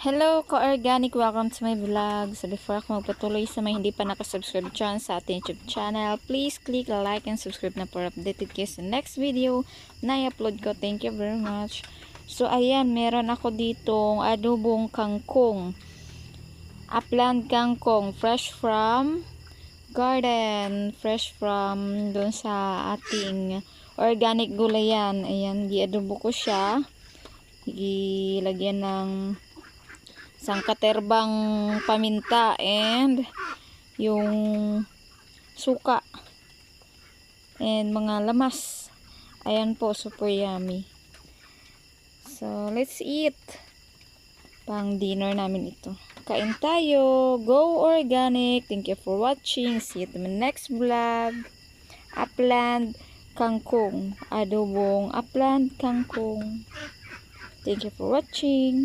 Hello, ka-organic! Welcome to my vlog. So before ako magpatuloy sa mga hindi pa nakasubscribe dyan sa ating YouTube channel, please click like and subscribe na for updated kayo sa next video na i-upload ko. Thank you very much. So ayan, meron ako ditong adobong kangkong. Upland kangkong, fresh from garden. Fresh from dun sa ating organic gulayan. Ayan, i-adobo ko siya. Ilagyan ng sangkaterbang paminta and yung suka and mga lamas. Ayan po, super yummy. So let's eat. Pang dinner namin ito. Kain tayo. Go organic. Thank you for watching. See you to my next vlog. Upland kangkong. Adobong upland kangkong. Thank you for watching.